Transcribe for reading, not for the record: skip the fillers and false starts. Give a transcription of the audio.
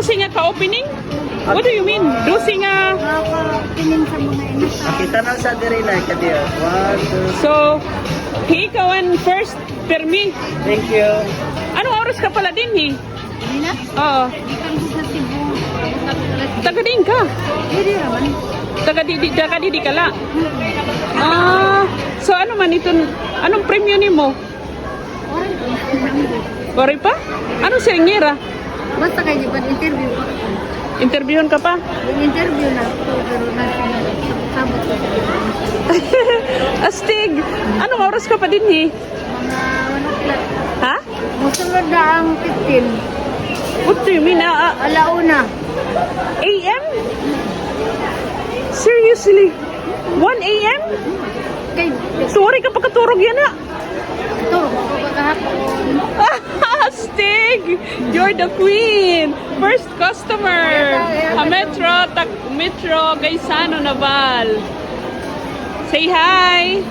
Dusi nga ka-opening? What do you mean? Dusi nga... Nakaka-opening sa mga inasa. Nakita na sa diri na kadiyo. 1, 2. So, ikawan first permi. Thank you. Anong oras ka pala din, eh? Hindi na? Oo. Di kami sa Cebu. Taga din ka. Hindi naman. Taga didi ka la. Ah, so ano man ito, anong premyo ni mo? Sorry pa? Anong siringira? Basta kayo di ba interview ko? Interviewon ka pa? Yung interview na ako, pero sabot ko. Astig! Anong oras ka pa din, eh? Mga 1 o'clock. Ha? Musunod na ang 15. What do you mean? Alauna. AM? Seriously? 1 AM? Kay, Sorry ka pagkaturog yan, ha? ito, ako kahapon. Astig! You're the queen! First customer! Metro Gaisano Naval. Say hi!